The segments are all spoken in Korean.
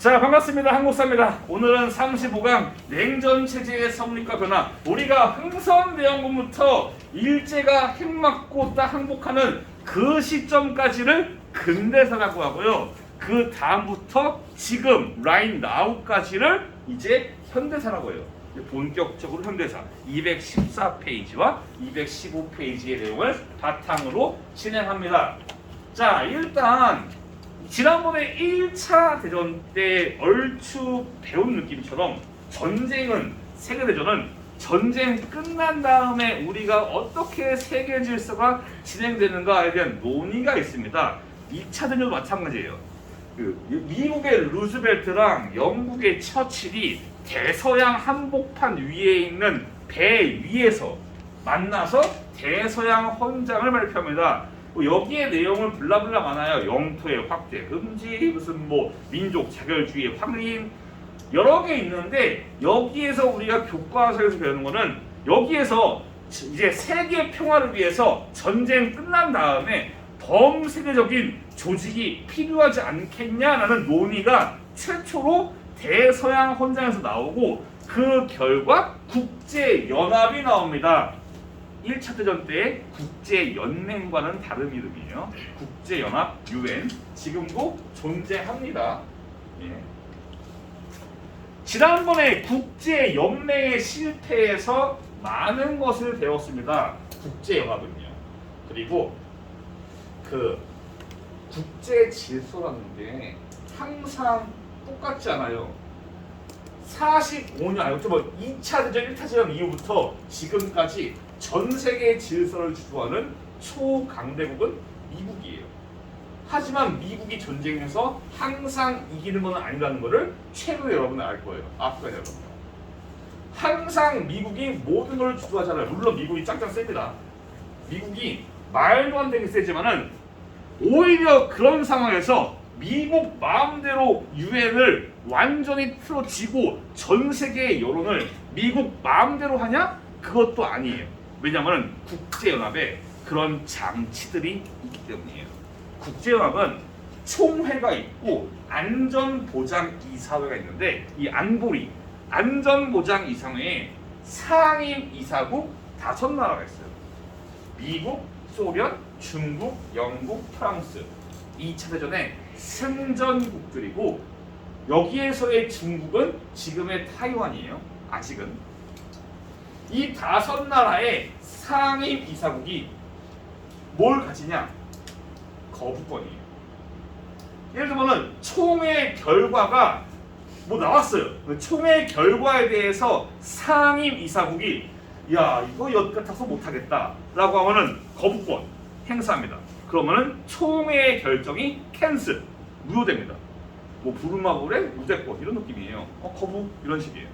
자, 반갑습니다. 한국사입니다. 오늘은 35강 냉전체제의 성립과 변화. 우리가 흥선대원군부터 일제가 핵맞고 딱 항복하는 그 시점까지를 근대사라고 하고요. 그 다음부터 지금 right now까지를 이제 현대사라고 해요. 본격적으로 현대사 214페이지와 215페이지의 내용을 바탕으로 진행합니다. 자, 일단 지난번에 1차 대전 때 얼추 배운 느낌처럼 전쟁은, 세계대전은 전쟁 끝난 다음에 우리가 어떻게 세계 질서가 진행되는가에 대한 논의가 있습니다. 2차 대전도 마찬가지예요. 미국의 루즈벨트랑 영국의 처칠이 대서양 한복판 위에 있는 배 위에서 만나서 대서양 헌장을 발표합니다. 여기에 내용은 블라블라 많아요. 영토의 확대 금지, 무슨 민족 자결주의 확인, 여러 개 있는데, 여기에서 우리가 교과서에서 배우는 거는 여기에서 이제 세계 평화를 위해서 전쟁 끝난 다음에 범세계적인 조직이 필요하지 않겠냐라는 논의가 최초로 대서양 헌장에서 나오고, 그 결과 국제연합이 나옵니다. 1차 대전 때 국제연맹과는 다른 이름이에요. 국제연합, UN, 지금도 존재합니다. 예. 지난번에 국제연맹의 실패에서 많은 것을 배웠습니다. 국제연합은요. 그리고 그 국제 질서라는 게 항상 똑같지 않아요. 45년, 2차 대전, 1차 대전 이후부터 지금까지 전 세계 질서를 주도하는 초강대국은 미국이에요. 하지만 미국이 전쟁에서 항상 이기는 건 아니라는 것을 최근 여러분은 알 거예요. 앞으로 여러분. 항상 미국이 모든 걸 주도하잖아요. 물론 미국이 짱짱 셉니다. 미국이 말도 안 되게 세지만은 오히려 그런 상황에서 미국 마음대로 유엔을 완전히 틀어지고 전 세계의 여론을 미국 마음대로 하냐? 그것도 아니에요. 왜냐하면 국제연합에 그런 장치들이 있기 때문이에요. 국제연합은 총회가 있고 안전보장이사회가 있는데, 이 안보리, 안전보장이사회에 상임이사국 5나라가 있어요. 미국, 소련, 중국, 영국, 프랑스. 2차 대전의 승전국들이고, 여기에서의 중국은 지금의 타이완이에요. 아직은. 이 5나라의 상임이사국이 뭘 가지냐? 거부권이에요. 예를 들면 총회 결과가 나왔어요. 그 총회 결과에 대해서 상임이사국이 야, 이거 엿 같아서 못하겠다 라고 하면은 거부권 행사합니다. 그러면은 총회의 결정이 캔슬, 무효됩니다. 부르마블의 무대권 이런 느낌이에요. 거부 이런 식이에요.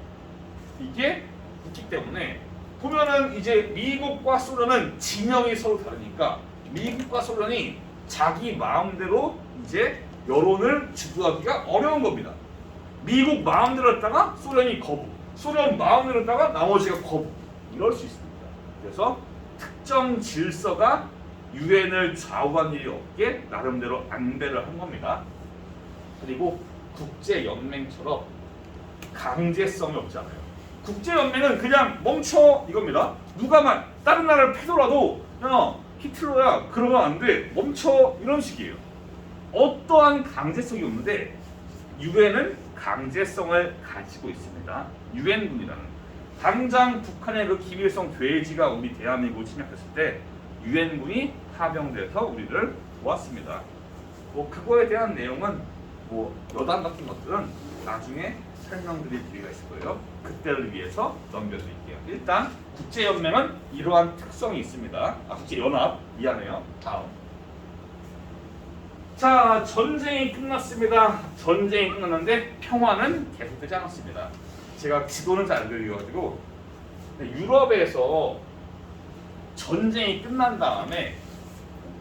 이게 있기 때문에 보면은 이제 미국과 소련은 진영이 서로 다르니까 미국과 소련이 자기 마음대로 이제 여론을 주도하기가 어려운 겁니다. 미국 마음대로 했다가 소련이 거부, 소련 마음대로 했다가 나머지가 거부, 이럴 수 있습니다. 그래서 특정 질서가 유엔을 좌우한 일이 없게 나름대로 안배를 한 겁니다. 그리고 국제연맹처럼 강제성이 없잖아요. 국제연맹은 그냥 멈춰 이겁니다. 누가 다른 나라를 패더라도 야, 히틀러야 그러면 안 돼, 멈춰, 이런 식이에요. 어떠한 강제성이 없는데 유엔은 강제성을 가지고 있습니다. 유엔군이라는, 당장 북한의 그 김일성 돼지가 우리 대한민국을 침략했을 때 유엔군이 파병돼서 우리를 도왔습니다. 그거에 대한 내용은 여담 같은 것들은 나중에 설명드릴 기회가 있을 거예요. 그때를 위해서 넘겨드릴게요. 일단 국제연맹은 이러한 특성이 있습니다. 국제연합, 미안해요. 다음. 자, 전쟁이 끝났습니다. 전쟁이 끝났는데 평화는 계속되지 않았습니다. 제가 지도는 잘 안 그려가지고 유럽에서 전쟁이 끝난 다음에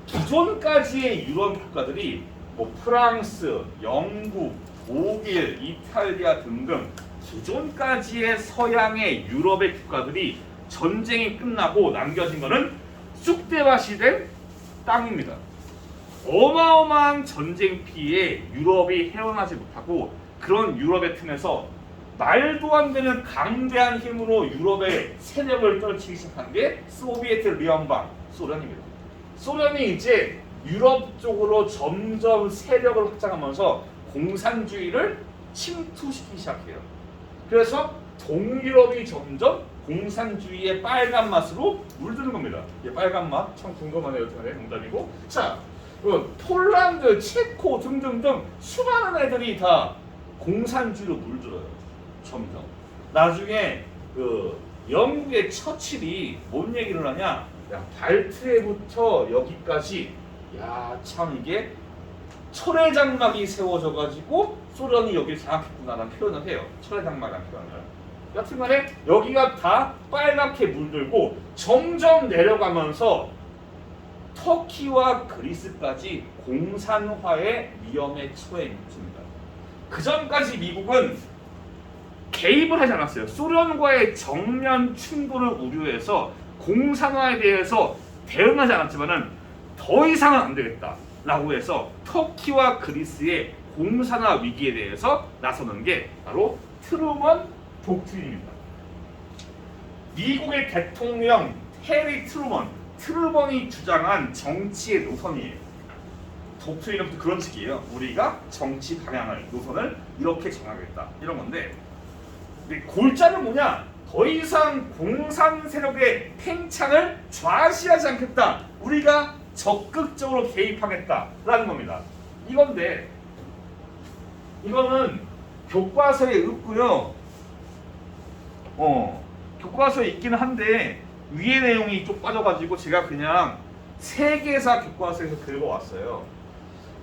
기존까지의 유럽 국가들이 프랑스, 영국, 독일, 이탈리아 등등 기존까지의 서양의 유럽의 국가들이 전쟁이 끝나고 남겨진 것은 쑥대밭이 된 땅입니다. 어마어마한 전쟁 피해에 유럽이 헤어나지 못하고 그런 유럽의 틈에서 말도 안 되는 강대한 힘으로 유럽의 세력을 떨치기 시작한 게 소비에트 리언방 소련입니다. 소련이 이제 유럽 쪽으로 점점 세력을 확장하면서 공산주의를 침투시키기 시작해요. 그래서 동유럽이 점점 공산주의의 빨간 맛으로 물드는 겁니다. 이 빨간 맛 참 궁금하네요. 농담이고. 자, 폴란드, 체코 등등등 수많은 애들이 다 공산주의로 물들어요. 점점. 나중에 영국의 처칠이 뭔 얘기를 하냐? 야, 발트해부터 여기까지 참 이게 철의 장막이 세워져 가지고 소련이 여기를 장악했구나라는 표현을 해요. 철의 장막이라는 표현을. 여튼간에 여기가 다 빨갛게 물들고 점점 내려가면서 터키와 그리스까지 공산화의 위험에 처해 있습니다. 그 전까지 미국은 개입을 하지 않았어요. 소련과의 정면 충돌을 우려해서 공산화에 대해서 대응하지 않았지만은 더 이상은 안 되겠다라고 해서 터키와 그리스의 공산화 위기에 대해서 나서는 게 바로 트루먼 독트린입니다. 미국의 대통령 해리 트루먼이 주장한 정치의 노선이에요. 독트린은 그런 식이에요. 우리가 정치 방향을, 노선을 이렇게 정하겠다 이런 건데, 근데 골자는 뭐냐? 더 이상 공산 세력의 팽창을 좌시하지 않겠다. 우리가 적극적으로 개입하겠다라는 겁니다. 이건데 이거는 교과서에 없고요. 교과서에 있기는 한데 위의 내용이 좀 빠져가지고 제가 그냥 세계사 교과서에서 긁어왔어요.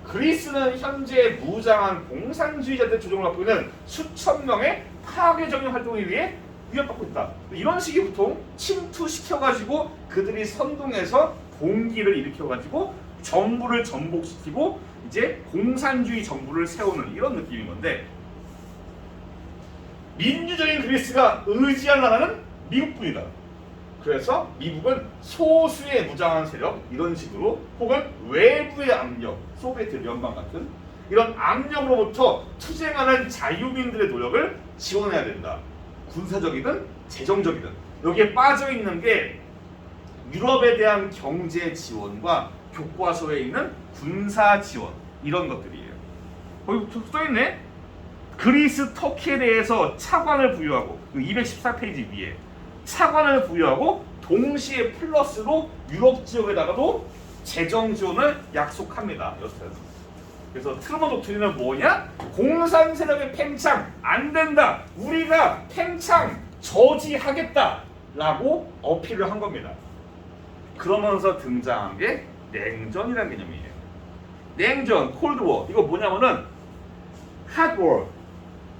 그리스는 현재 무장한 공산주의자들 조종을 갖고 있는 수천 명의 파괴적인 활동에 의해 위협받고 있다. 이런 식이 보통 침투시켜가지고 그들이 선동해서 봉기를 일으켜가지고 정부를 전복시키고 이제 공산주의 정부를 세우는 이런 느낌인 건데, 민주적인 그리스가 의지할 나라는 미국뿐이다. 그래서 미국은 소수의 무장한 세력 이런 식으로 혹은 외부의 압력, 소비에트 연방 같은 이런 압력으로부터 투쟁하는 자유민들의 노력을 지원해야 된다. 군사적이든 재정적이든. 여기에 빠져있는 게 유럽에 대한 경제 지원과 교과서에 있는 군사 지원 이런 것들이에요. 거기 써있네. 그리스, 터키에 대해서 차관을 부여하고 214페이지 위에 차관을 부여하고 동시에 플러스로 유럽 지역에다가도 재정 지원을 약속합니다. 그래서 트루먼 독트린은 뭐냐? 공산 세력의 팽창 안 된다. 우리가 팽창 저지하겠다라고 어필을 한 겁니다. 그러면서 등장한 게 냉전이라는 개념이에요. 냉전, 콜드워 이거 뭐냐면은 핫워,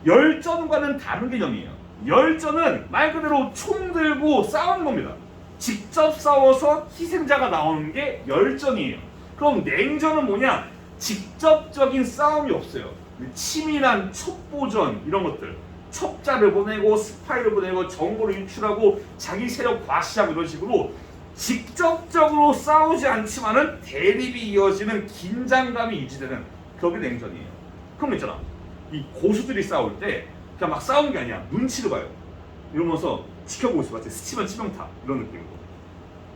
열전과는 다른 개념이에요. 열전은 말 그대로 총 들고 싸우는 겁니다. 직접 싸워서 희생자가 나오는 게 열전이에요. 그럼 냉전은 뭐냐? 직접적인 싸움이 없어요. 치밀한 첩보전 이런 것들, 첩자를 보내고 스파이를 보내고 정보를 유출하고 자기 세력 과시하고 이런 식으로 직접적으로 싸우지 않지만은 대립이 이어지는 긴장감이 유지되는 그게 냉전이에요. 그럼 있잖아, 이 고수들이 싸울 때 그냥 막 싸우는 게 아니야. 눈치를 봐요. 이러면서 지켜보고 있어. 마치 스치면 치명타 이런 느낌으로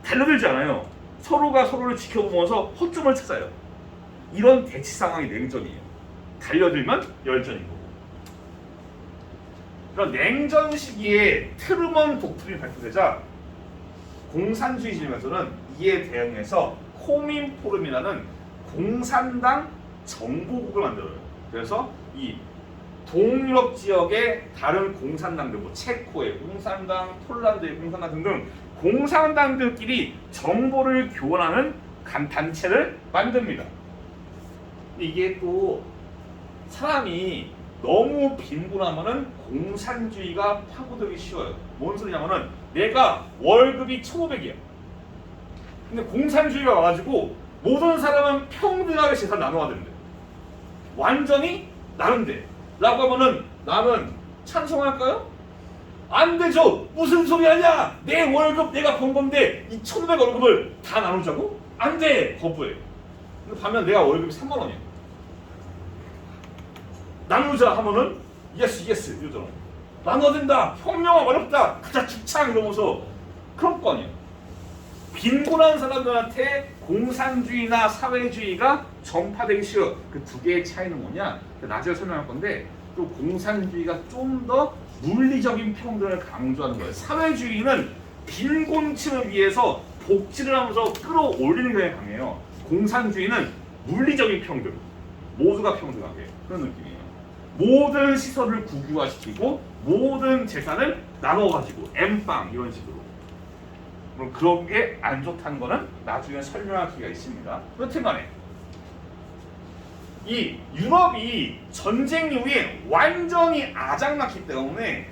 달려들지 않아요. 서로가 서로를 지켜보면서 허점을 찾아요. 이런 대치 상황이 냉전이에요. 달려들면 열전인 거고. 그런 냉전 시기에 트루먼 독트린이 발표되자 공산주의진에서는 이에 대응해서 코민포럼이라는 공산당 정보국을 만들어요. 그래서 이 동유럽 지역의 다른 공산당들, 뭐 체코의 공산당, 폴란드의 공산당 등등 공산당들끼리 정보를 교환하는 단체를 만듭니다. 이게 또 사람이 너무 빈곤하면은 공산주의가 파고들기 쉬워요. 뭔 소리냐면은 내가 월급이 1,500이야. 근데 공산주의가 와가지고 모든 사람은 평등하게 재산 나눠야 되는데 완전히 나눈대 라고 하면은 나는 찬성할까요? 안 되죠. 무슨 소리 하냐. 내 월급 내가 번 건데 이 1,500 월급을 다 나누자고? 안 돼. 거부해. 근데 반면 내가 월급이 3만 원이야. 나누자 하면은 예스 예스 이러잖아. 나눠야 된다. 혁명은 어렵다. 가자 죽창 이러면서 그럴 거 아니야. 빈곤한 사람들한테 공산주의나 사회주의가 전파되기 싫어. 그 두 개의 차이는 뭐냐? 나중에 설명할 건데 또 공산주의가 좀 더 물리적인 평등을 강조하는 거예요. 사회주의는 빈곤층을 위해서 복지를 하면서 끌어올리는 게 강해요. 공산주의는 물리적인 평등, 모두가 평등하게 그런 느낌이에요. 모든 시설을 국유화시키고 모든 재산을 나눠가지고 엠빵 이런 식으로. 물론 그런 게 안 좋다는 거는 나중에 설명할 기회가 있습니다. 여튼간에 이 유럽이 전쟁 이후에 완전히 아작났기 때문에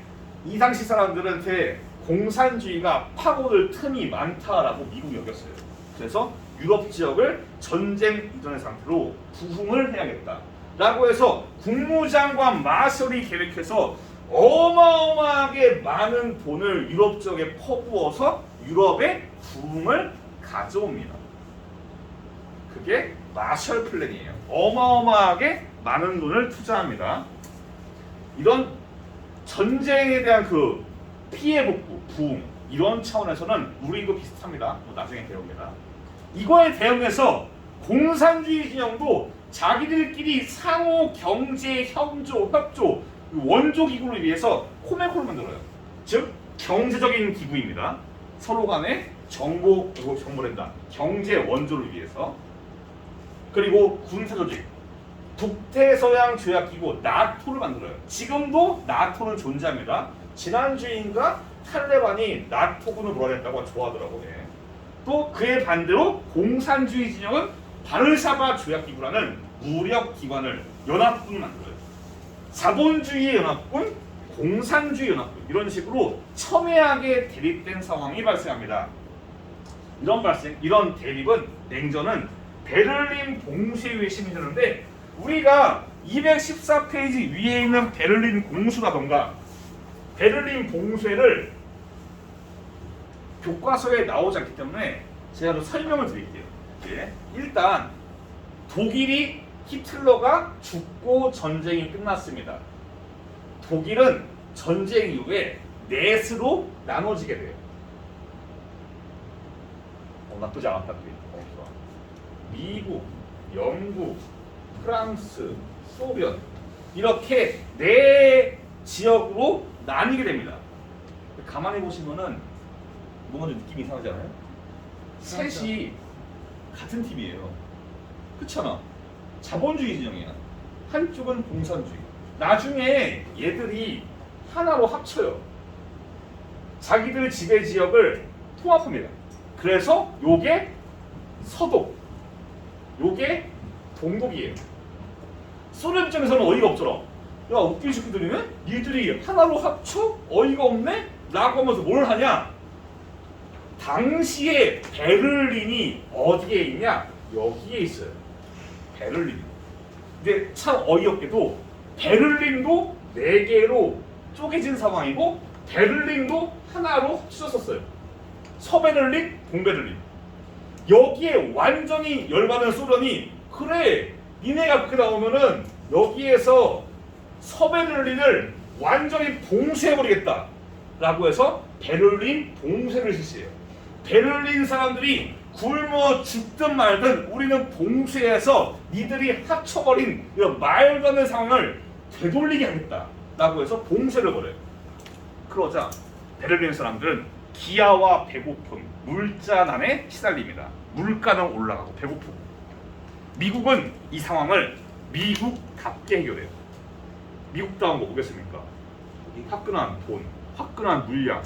이 당시 사람들한테 공산주의가 파고들 틈이 많다라고 미국이 여겼어요. 그래서 유럽 지역을 전쟁 이전의 상태로 부흥을 해야겠다라고 해서 국무장관 마셜이 계획해서 어마어마하게 많은 돈을 유럽 지역에 퍼부어서 유럽의 부흥을 가져옵니다. 그게 마셜 플랜이에요. 어마어마하게 많은 돈을 투자합니다. 이런 전쟁에 대한 그 피해 복구, 부흥 이런 차원에서는 우리도 비슷합니다. 나중에 배웁니다. 이거에 대응해서 공산주의 진영도 자기들끼리 상호 경제 협조 원조 기구를 위해서 코메코를 만들어요. 즉 경제적인 기구입니다. 서로 간에 정보랜다. 경제 원조를 위해서. 그리고 군사 조직, 북대서양 조약 기구 나토를 만들어요. 지금도 나토는 존재합니다. 지난주인가 탈레반이 나토군을 몰아냈다고 좋아하더라고요. 또 그에 반대로 공산주의 진영은 바르샤바 조약 기구라는 무력 기관을 연합군을 만들어요. 자본주의 연합군, 공산주의 연합군 이런 식으로 첨예하게 대립된 상황이 발생합니다. 이런 대립은 냉전은 베를린 봉쇄 위에 심의되는데 우리가 214페이지 위에 있는 베를린 공수라던가 베를린 봉쇄를 교과서에 나오지 않기 때문에 제가 좀 설명을 드릴게요. 예. 일단 독일이 히틀러가 죽고 전쟁이 끝났습니다. 독일은 전쟁 이후에 넷으로 나눠지게 돼요. 나쁘지 않았다. 미국, 영국, 프랑스, 소련 이렇게 네 지역으로 나뉘게 됩니다. 가만히 보시면은 뭔가 좀 느낌이 이상하잖아요. 셋이 같은 팀이에요. 그렇잖아. 자본주의 진영이야. 한쪽은 공산주의. 나중에 얘들이 하나로 합쳐요. 자기들 지배 지역을 통합합니다. 그래서 요게 서독, 요게 동독이에요. 소련 입장에서는 어이가 없잖아. 야, 웃긴 새끼들이네? 니들이 하나로 합쳐? 어이가 없네? 라고 하면서 뭘 하냐? 당시에 베를린이 어디에 있냐? 여기에 있어요. 베를린. 근데 참 어이없게도 베를린도 4개로 쪼개진 상황이고 베를린도 하나로 합쳐졌어요. 서베를린, 동베를린. 여기에 완전히 열받은 소련이 그래 니네가 그렇게 나오면은 여기에서 서베를린을 완전히 봉쇄해버리겠다 라고 해서 베를린 봉쇄를 실시해요. 베를린 사람들이 굶어 죽든 말든 우리는 봉쇄해서 니들이 합쳐버린 이런 말도 안 되는 상황을 되돌리게 하겠다 라고 해서 봉쇄를 벌여요. 그러자 베를린 사람들은 기아와 배고픔, 물자난에 시달립니다. 물가는 올라가고 배고프고. 미국은 이 상황을 미국답게 해결해요. 미국다운 거 뭐겠습니까? 화끈한 돈, 화끈한 물량,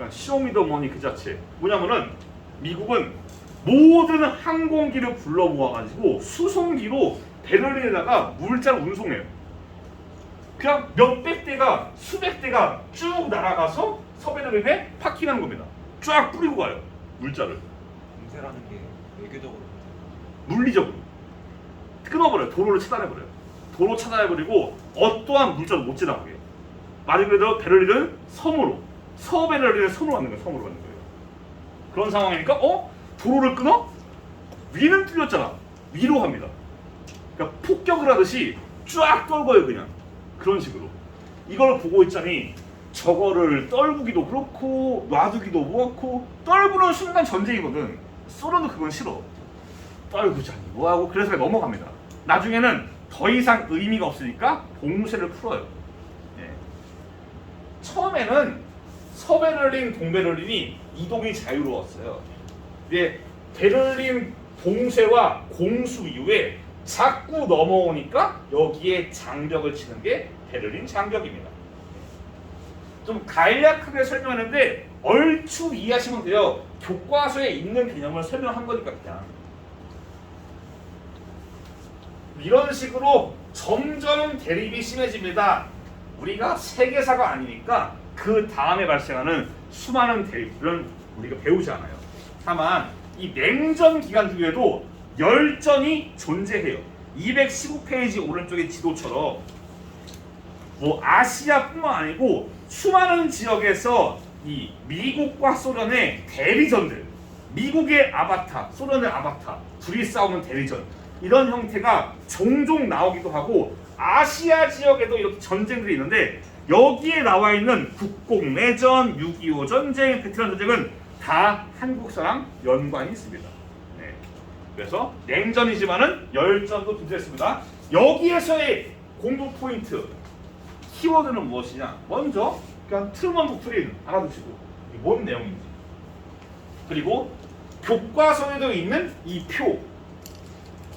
쇼미더머니 그 자체. 뭐냐면은 미국은 모든 항공기를 불러 모아가지고 수송기로 베를린에다가 물자를 운송해요. 그냥 몇백 대가 수백 대가 쭉 날아가서 서베를린에 파킹하는 겁니다. 쫙 뿌리고 가요. 물자를. 봉쇄라는 게 외교적으로 물리적으로 끊어버려요. 도로를 차단해버려요. 도로 차단해버리고 어떠한 물자도 못 지나가게. 말 그대로 베를린은 섬으로, 서베를린을 섬으로 만든 거예요. 섬으로 만든 거예요. 그런 상황이니까 도로를 끊어? 위는 뚫렸잖아. 위로 합니다. 그러니까 폭격을 하듯이 쫙 떨궈요 그냥. 그런 식으로. 이걸 보고 있자니 저거를 떨구기도 그렇고 놔두기도 그렇고 떨구는 순간 전쟁이거든. 소련도 그건 싫어. 떨구자니 뭐하고 그래서 그냥 넘어갑니다. 나중에는 더 이상 의미가 없으니까 봉쇄를 풀어요. 예. 처음에는 서베를린, 동베를린이 이동이 자유로웠어요. 근데 베를린 봉쇄와 공수 이후에 자꾸 넘어오니까 여기에 장벽을 치는 게 베를린 장벽입니다. 좀 간략하게 설명하는데 얼추 이해하시면 돼요. 교과서에 있는 개념을 설명한 거니까 그냥. 이런 식으로 점점 대립이 심해집니다. 우리가 세계사가 아니니까 그 다음에 발생하는 수많은 대립들은 우리가 배우지 않아요. 다만 이 냉전 기간 중에도 열전이 존재해요. 215페이지 오른쪽의 지도처럼 뭐 아시아뿐만 아니고 수많은 지역에서 이 미국과 소련의 대리전들, 미국의 아바타, 소련의 아바타, 둘이 싸우는 대리전 이런 형태가 종종 나오기도 하고 아시아 지역에도 이렇게 전쟁들이 있는데 여기에 나와 있는 국공내전, 6.25 전쟁, 베트남 전쟁은 다 한국사랑 연관이 있습니다. 네. 그래서 냉전이지만은 열전도 존재했습니다. 여기에서의 공부 포인트 키워드는 무엇이냐? 먼저 그냥 트루먼 도크린 알아두시고 이게 뭔 내용인지, 그리고 교과서에도 있는 이 표,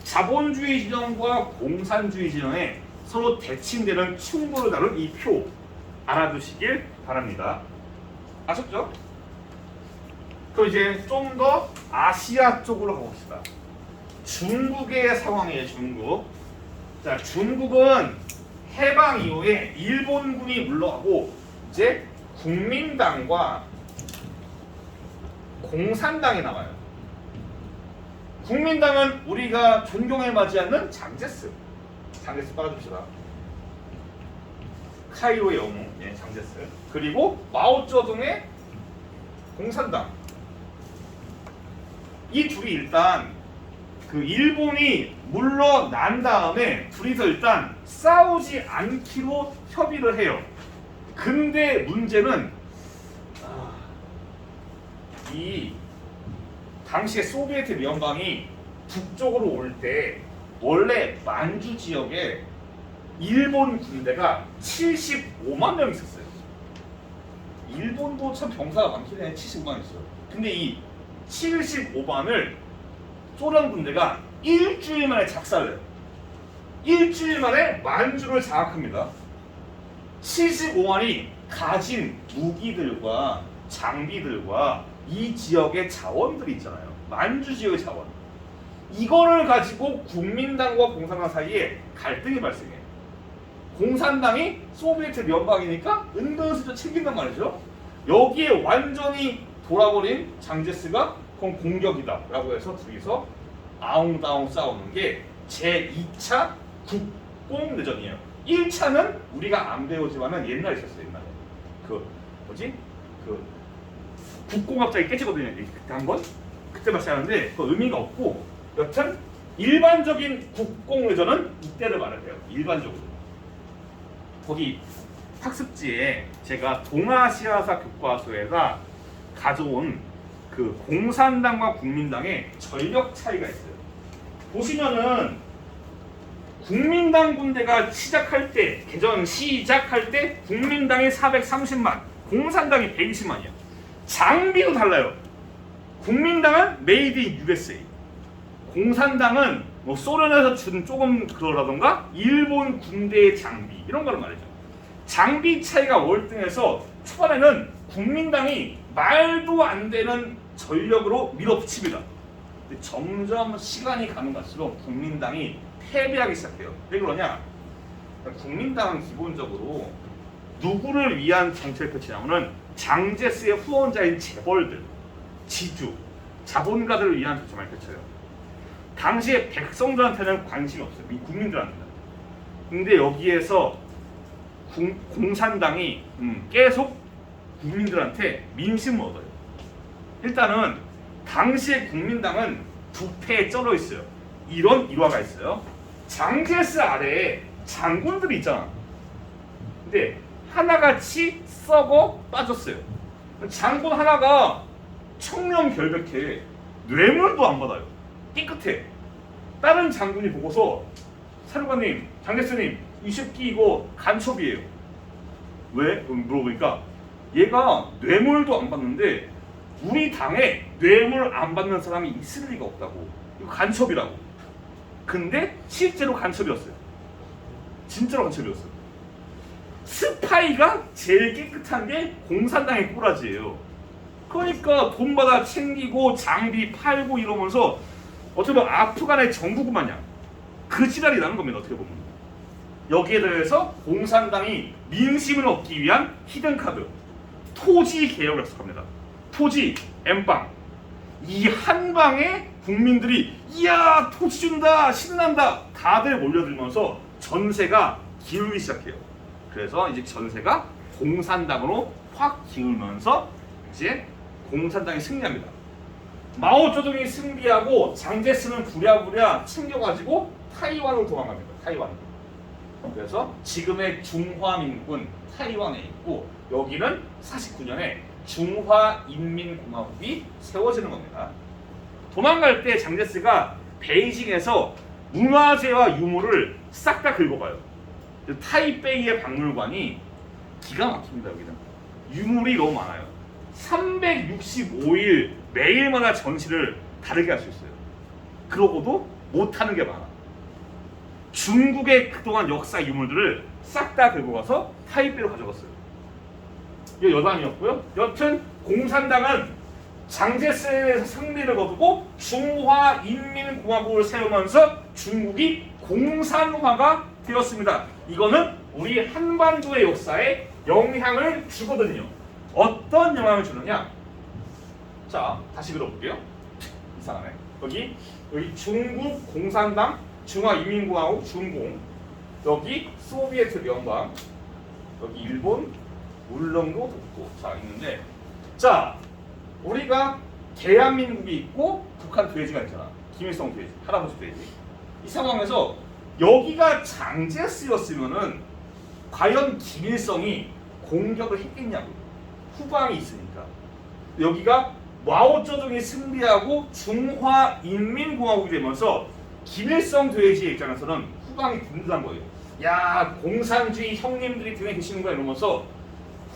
자본주의 진영과 공산주의 진영에 서로 대칭되는 충돌을 다룬 이 표 알아두시길 바랍니다. 아셨죠? 그럼 이제 좀 더 아시아 쪽으로 가봅시다. 중국의 상황이에요. 중국. 자, 중국은 해방 이후에 일본군이 물러가고 이제 국민당과 공산당이 나와요. 국민당은 우리가 존경에 맞지 않는 장제스. 장제스 빨아줍시다. 카이로의 영웅, 예, 장제스. 그리고 마오쩌둥의 공산당. 이 둘이 일단 그 일본이 물러난 다음에 둘이서 일단 싸우지 않기로 협의를 해요. 근데 문제는 이 당시에 소비에트 연방이 북쪽으로 올 때 원래 만주 지역에 일본 군대가 75만 명 있었어요. 일본도 참 병사가 많긴 해. 75만 있어요. 근데 이 75만을 소련 군대가 일주일 만에 작살내요. 일주일 만에 만주를 장악합니다. 75만이 가진 무기들과 장비들과 이 지역의 자원들이 있잖아요. 만주 지역의 자원. 이거를 가지고 국민당과 공산당 사이에 갈등이 발생해요. 공산당이 소비에트 연방이니까 은근슬쩍 챙긴단 말이죠. 여기에 완전히 돌아버린 장제스가 그건 공격이다 라고 해서 둘이서 아웅다웅 싸우는 게 제2차 국공내전이에요. 1차는 우리가 안 배우지만은 옛날에 있었어요. 옛날에 그 뭐지? 그 국공 갑자기 깨지거든요. 그때 한 번? 그때 발생하는데 그 의미가 없고 여튼 일반적인 국공내전은 이때를 말해요. 일반적으로. 거기 학습지에 제가 동아시아사 교과서에다 가져온 그 공산당과 국민당의 전력 차이가 있어요. 보시면은 국민당 군대가 시작할 때, 개전 시작할 때 국민당이 430만, 공산당이 120만이야. 장비도 달라요. 국민당은 메이드 인 USA, 공산당은 뭐 소련에서 준 조금 그러라던가 일본 군대의 장비 이런 거를 말이죠. 장비 차이가 월등해서 초반에는 국민당이 말도 안 되는 전력으로 밀어붙입니다. 근데 점점 시간이 가는 갈수록 국민당이 패배하기 시작해요. 왜 그러냐? 국민당은 기본적으로 누구를 위한 정책을 펼치냐면은 장제스의 후원자인 재벌들, 지주, 자본가들을 위한 정책을 펼쳐요. 당시에 백성들한테는 관심이 없어요. 이 국민들한테는. 근데 여기에서 공산당이 계속 국민들한테 민심을 얻어요. 일단은 당시의 국민당은 부패에 쩔어 있어요. 이런 일화가 있어요. 장제스 아래에 장군들이 있잖아. 근데 하나같이 썩어 빠졌어요. 장군 하나가 청렴결백해. 뇌물도 안 받아요. 깨끗해. 다른 장군이 보고서 사령관님, 장대스님, 이 새끼 이거 간첩이에요. 왜? 물어보니까 얘가 뇌물도 안 받는데 우리 당에 뇌물 안 받는 사람이 있을 리가 없다고. 이거 간첩이라고. 근데 실제로 간첩이었어요. 진짜로 간첩이었어요. 스파이가 제일 깨끗한 게 공산당의 꼬라지예요. 그러니까 돈 받아 챙기고 장비 팔고 이러면서 어떻게 보면 아프간의 정부군 마냥 그 지랄이 나는 겁니다. 어떻게 보면. 여기에 대해서 공산당이 민심을 얻기 위한 히든카드 토지 개혁을 약속합니다. 토지 엠빵. 이 한 방에 국민들이 이야 토지 준다 신난다 다들 몰려들면서 전세가 기울기 시작해요. 그래서 이제 전세가 공산당으로 확 기울면서 이제 공산당이 승리합니다. 마오쩌둥이 승리하고 장제스는 부랴부랴 챙겨가지고 타이완으로 도망갑니다. 타이완. 그래서 지금의 중화민국은 타이완에 있고 여기는 49년에 중화인민공화국이 세워지는 겁니다. 도망갈 때 장제스가 베이징에서 문화재와 유물을 싹 다 긁어가요. 타이베이의 박물관이 기가 막힙니다. 여기는 유물이 너무 많아요. 365일 매일마다 전시를 다르게 할 수 있어요. 그러고도 못하는 게 많아. 중국의 그동안 역사 유물들을 싹 다 긁어가서 타이베이로 가져갔어요. 이게 여담이었고요. 여튼 공산당은 장제스에서 승리를 거두고 중화인민공화국을 세우면서 중국이 공산화가 되었습니다. 이거는 우리 한반도의 역사에 영향을 주거든요. 어떤 영향을 주느냐? 자, 다시 들어볼게요. 이상하네. 여기 중국 공산당, 중화인민공화국 중공, 여기 소비에트 연방, 여기 일본, 울릉도 독도. 자 있는데, 자 우리가 대한민국이 있고 북한 돼지가 있잖아. 김일성 돼지, 할아버지 돼지. 이 상황에서 여기가 장제스였으면은 과연 김일성이 공격을 했겠냐고. 후방이 있으니까. 여기가 마오쩌둥이 승리하고 중화인민공화국이 되면서 김일성 돼지의 입장에서는 후방이 든든한 거예요. 야, 공산주의 형님들이 등에 계시는 거야 이러면서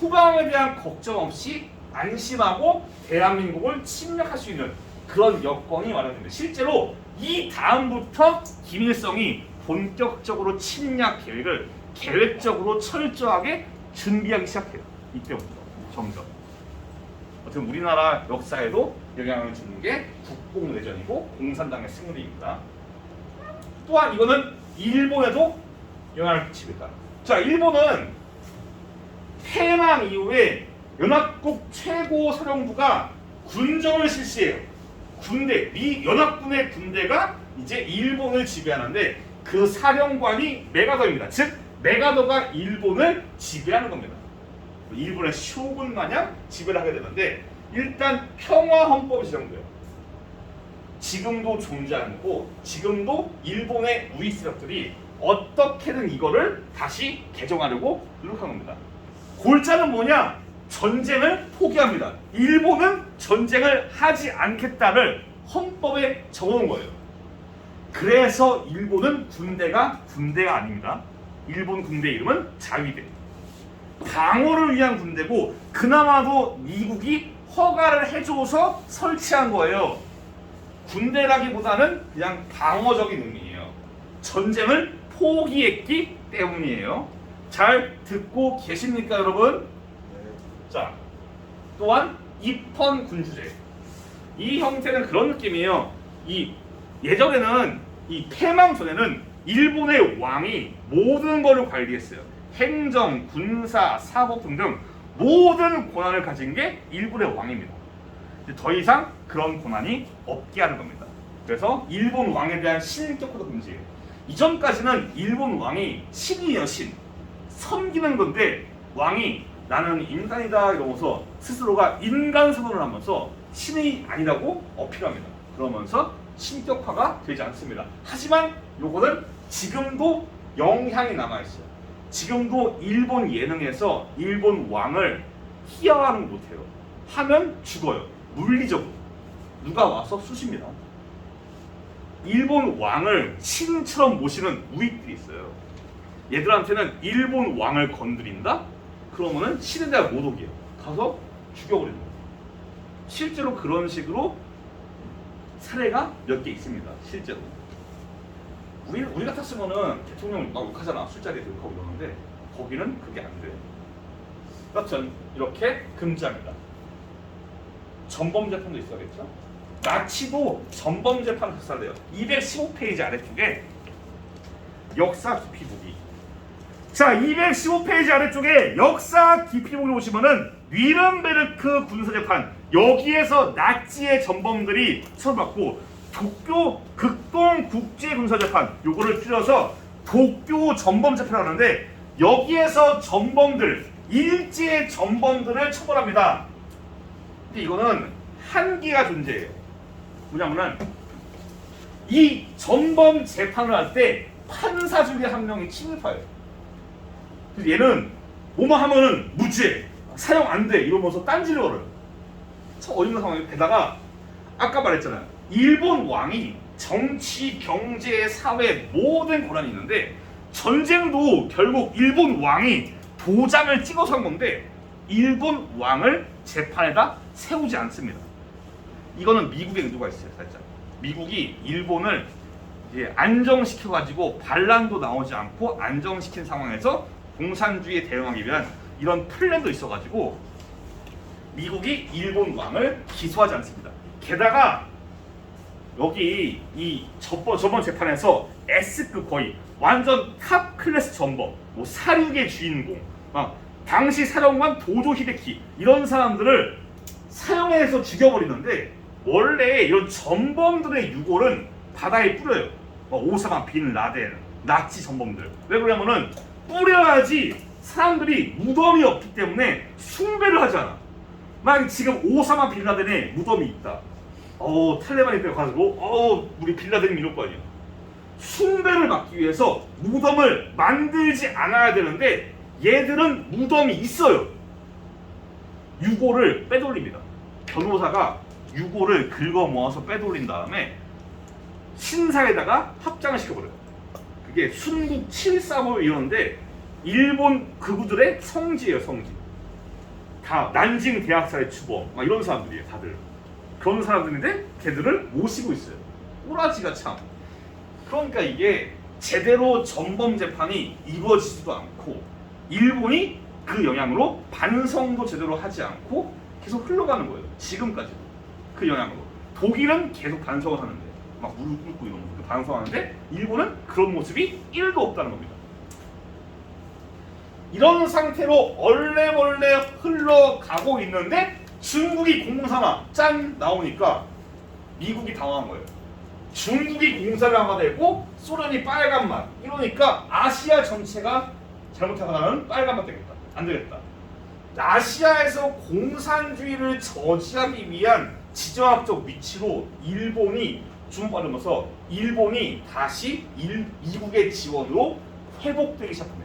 후방에 대한 걱정 없이 안심하고 대한민국을 침략할 수 있는 그런 여건이 마련됩니다. 실제로 이 다음부터 김일성이 본격적으로 침략 계획을 계획적으로 철저하게 준비하기 시작해요. 이때부터 점점. 어쨌든 우리나라 역사에도 영향을 주는 게 국공내전이고 공산당의 승리입니다. 또한 이거는 일본에도 영향을 끼칩니다. 자, 일본은 패망 이후에 연합국 최고 사령부가 군정을 실시해요. 군대, 미 연합군의 군대가 이제 일본을 지배하는데 그 사령관이 메가더입니다. 즉 메가더가 일본을 지배하는 겁니다. 일본의 쇼군 마냥 지배를 하게 되는데 일단 평화헌법이 제정돼요. 지금도 존재하고 지금도 일본의 우위 세력들이 어떻게든 이거를 다시 개정하려고 노력한 겁니다. 골자는 뭐냐? 전쟁을 포기합니다. 일본은 전쟁을 하지 않겠다를 헌법에 적어놓은 거예요. 그래서 일본은 군대가 아닙니다. 일본 군대 이름은 자위대. 방어를 위한 군대고 그나마도 미국이 허가를 해줘서 설치한 거예요. 군대라기보다는 그냥 방어적인 의미예요. 전쟁을 포기했기 때문이에요. 잘 듣고 계십니까, 여러분? 자, 또한 입헌 군주제. 이 형태는 그런 느낌이에요. 예전에는 이 패망 전에는 일본의 왕이 모든 것을 관리했어요. 행정, 군사, 사법 등등 모든 권한을 가진 게 일본의 왕입니다. 더 이상 그런 권한이 없게 하는 겁니다. 그래서 일본 왕에 대한 신격화도 금지해요. 이전까지는 일본 왕이 신이에요, 신. 섬기는 건데 왕이 나는 인간이다 이러면서 스스로가 인간 선언을 하면서 신이 아니라고 어필합니다. 그러면서 신격화가 되지 않습니다. 하지만 요거는 지금도 영향이 남아있어요. 지금도 일본 예능에서 일본 왕을 희화화는 못해요. 하면 죽어요. 물리적으로. 누가 와서 쑤십니다. 일본 왕을 신처럼 모시는 우익들이 있어요. 얘들한테는 일본 왕을 건드린다? 그러면은 신에 대한 모독이에요. 가서 죽여버리는 거예요. 실제로 그런 식으로 사례가 몇 개 있습니다. 실제로. 우리 같았으면은 대통령 막 욕하잖아. 술자리에서 욕하고 이러는데 거기는 그게 안 돼요. 여튼 이렇게 금지합니다. 전범 재판도 있어야겠죠? 나치도 전범 재판을 작살내요. 215페이지 아래쪽에 역사 깊이 보기. 자, 215페이지 아래쪽에 역사 깊이 보기 보시면은 뉘른베르크 군사재판, 여기에서 나치의 전범들이 처벌받고 도쿄 극동 국제 군사재판, 요거를 줄여서 도쿄 전범재판을 하는데 여기에서 전범들, 일제의 전범들을 처벌합니다. 근데 이거는 한계가 존재해요. 뭐냐면은 이 전범 재판을 할 때 판사 중에 한 명이 침입해요. 그래서 얘는 뭐만 하면은 무죄, 사형 안 돼 이러면서 딴지를 걸어요. 참 어이없는 상황이에요. 게다가 아까 말했잖아요. 일본 왕이 정치, 경제, 사회 모든 권한이 있는데 전쟁도 결국 일본 왕이 도장을 찍어서 한 건데 일본 왕을 재판에다 세우지 않습니다. 이거는 미국의 의도가 있어요. 살짝 미국이 일본을 이제 안정시켜가지고 반란도 나오지 않고 안정시킨 상황에서 공산주의에 대응하기 위한 이런 플랜도 있어가지고 미국이 일본 왕을 기소하지 않습니다. 게다가 여기 이 저번 재판에서 S급 거의 완전 탑 클래스 전범, 뭐 사륙의 주인공, 막 당시 사령관 도조 히데키 이런 사람들을 사형해서 죽여버리는데 원래 이런 전범들의 유골은 바다에 뿌려요. 오사마 빈 라덴, 나치 전범들. 왜 그러냐면은 뿌려야지 사람들이 무덤이 없기 때문에 숭배를 하지 않아. 막 지금 오사마 빈 라덴의 무덤이 있다. 탈레반이 빼가지고 우리 빈 라덴이 이럴 거 아니야. 숭배를 막기 위해서 무덤을 만들지 않아야 되는데 얘들은 무덤이 있어요. 유골을 빼돌립니다. 변호사가 유골을 긁어 모아서 빼돌린 다음에 신사에다가 합장을 시켜버려요. 그게 순국 735 이러는데 일본 극우들의 성지예요. 성지. 다 난징 대학살의 추범 막 이런 사람들이에요. 다들 그런 사람들인데 걔들을 모시고 있어요. 꼬라지가 참. 그러니까 이게 제대로 전범 재판이 이루어지지도 않고 일본이 그 영향으로 반성도 제대로 하지 않고 계속 흘러가는 거예요. 지금까지도 그 영향으로. 독일은 계속 반성을 하는데 막 무릎 꿇고 이런 거 반성하는데 일본은 그런 모습이 1도 없다는 겁니다. 이런 상태로 얼레벌레 흘러가고 있는데 중국이 공산화 짠 나오니까 미국이 당황한 거예요. 중국이 공산화가 되고 소련이 빨간맛 이러니까 아시아 전체가 잘못하다가는 빨간맛 되겠다. 안 되겠다. 아시아에서 공산주의를 저지하기 위한 지정학적 위치로 일본이 주목받으면서 일본이 다시 미국의 지원으로 회복되기 시작합니다.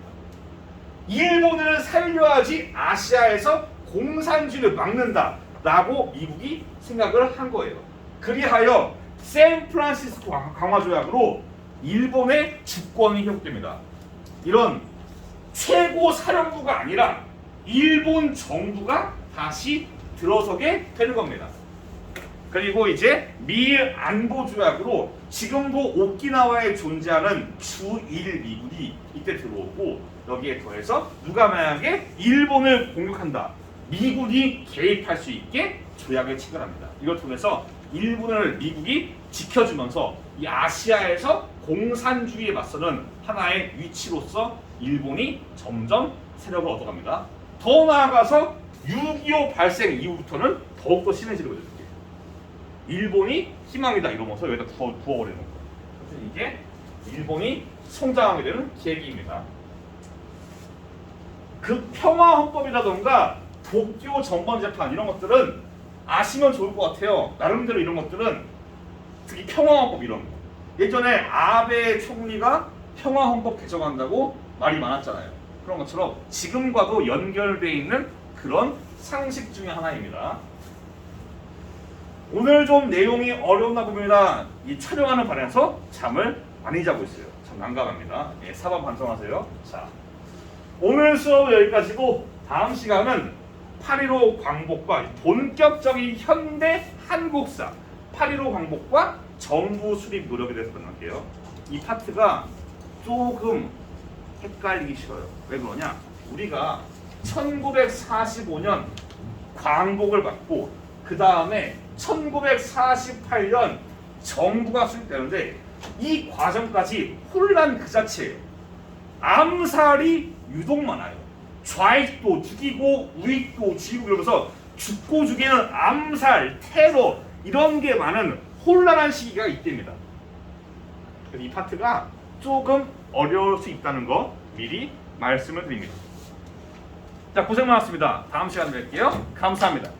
일본을 살려야지 아시아에서 공산주의를 막는다라고 미국이 생각을 한 거예요. 그리하여 샌프란시스코 강화조약으로 일본의 주권이 회복됩니다. 이런 최고 사령부가 아니라 일본 정부가 다시 들어서게 되는 겁니다. 그리고 이제 미일 안보조약으로 지금도 오키나와에 존재하는 주일 미군이 이때 들어오고 여기에 더해서 누가 만약에 일본을 공격한다. 미군이 개입할 수 있게 조약을 체결합니다. 이걸 통해서 일본을 미국이 지켜주면서 이 아시아에서 공산주의에 맞서는 하나의 위치로서 일본이 점점 세력을 얻어갑니다. 더 나아가서 6.25 발생 이후부터는 더욱더 심해지는 거죠. 일본이 희망이다 이러면서 여기다 부어버리는 거예요. 그래서 이게 일본이 성장하게 되는 계기입니다. 그 평화헌법이라던가 도쿄 전범재판 이런 것들은 아시면 좋을 것 같아요. 나름대로 이런 것들은 특히 평화헌법 이런 거. 예전에 아베 총리가 평화헌법 개정한다고 말이 많았잖아요. 그런 것처럼 지금과도 연결되어 있는 그런 상식 중에 하나입니다. 오늘 좀 내용이 어려웠나 봅니다. 이 촬영하는 반에서 잠을 많이 자고 있어요. 참 난감합니다. 예, 사반 반성하세요. 자, 오늘 수업 여기까지고 다음 시간은 8.15 광복과 본격적인 현대 한국사 8.15 광복과 정부 수립 노력에 대해서 만날게요. 이 파트가 조금 헷갈리기 싫어요. 왜 그러냐? 우리가 1945년 광복을 받고 그 다음에 1948년 정부가 수립되는데 이 과정까지 혼란 그 자체예요. 암살이 유독 많아요. 좌익도 죽이고 우익도 죽이고 그러면서 죽고 죽이는 암살, 테러 이런 게 많은 혼란한 시기가 이때입니다. 그래서 이 파트가 조금 어려울 수 있다는 거 미리 말씀을 드립니다. 자, 고생 많았습니다. 다음 시간에 뵐게요. 감사합니다.